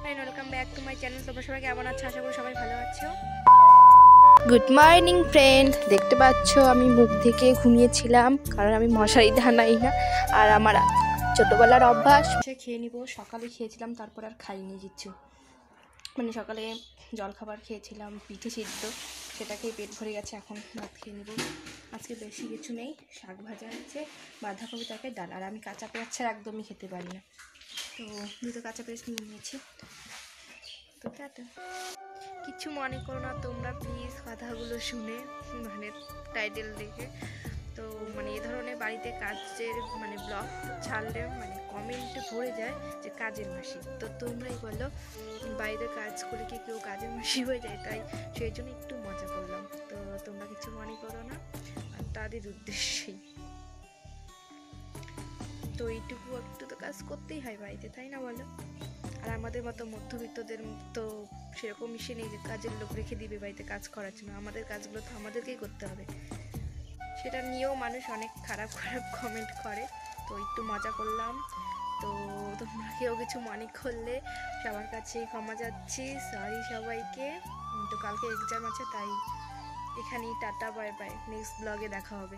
Friend, welcome back to my channel. তোমরা সবাই কেমন আছো? আশা করি সবাই ভালো আছো। গুড মর্নিং ফ্রেন্ড, দেখতে পাচ্ছ আমি মুখ থেকে ঘুমিয়েছিলাম কারণ আমি মশারি টানাই না। আর আমার ছোটোবেলার অভ্যাস খেয়ে নিব। সকালে খেয়েছিলাম, তারপর আর খাইনি কিছু। মানে সকালে জলখাবার খেয়েছিলাম, পিঠে সিদ্ধ, সেটাকেই পেট ভরে গেছে। এখন ভাত খেয়ে নিব। আজকে বেশি কিছু নেই, শাক ভাজা আছে, বাঁধাকপি তরকারি, ডাল। আর আমি কাঁচা পেঁয়াজ ছাড়া একদমই খেতে পারি না, তো দুটো কাঁচা পেঁয়াজ নিয়ে নিয়েছি। তো টাটা। কিছু মনে করো না তোমরা প্লিজ কথাগুলো শুনে, মানে টাইটেল দেখে। তো মানে এই ধরনের বাড়িতে কাজের মানে ব্লগ ছাড়লে মানে কমেন্ট ভরে যায় যে কাজের মাসি। তো তোমরাই বলো, বাড়িতে কাজ করে কি কেউ কাজের মাসি হয়ে যায়? তাই সেই জন্য একটু মজা করলাম। তো তোমরা কিছু মনে করো না, আর তাদের উদ্দেশ্যেই। তো এইটুকু একটু তো কাজ করতেই হয় বাড়িতে, তাই না বলো? আর আমাদের মতো মধ্যবিত্তদের তো সেরকম ইসে নেই যে কাজের লোক রেখে দিবে বাড়িতে কাজ করার জন্য। আমাদের কাজগুলো তো আমাদেরকেই করতে হবে। সেটা নিয়েও মানুষ অনেক খারাপ খারাপ কমেন্ট করে। তো একটু মজা করলাম। তো তোমরা কেউ কিছু মনে করলে সবার কাছেই ক্ষমা যাচ্ছি, সরি সবাইকে। তো কালকে এক্সাম আছে, তাই এখানেই টাটা, বাই বাই। নেক্সট ব্লগে দেখা হবে।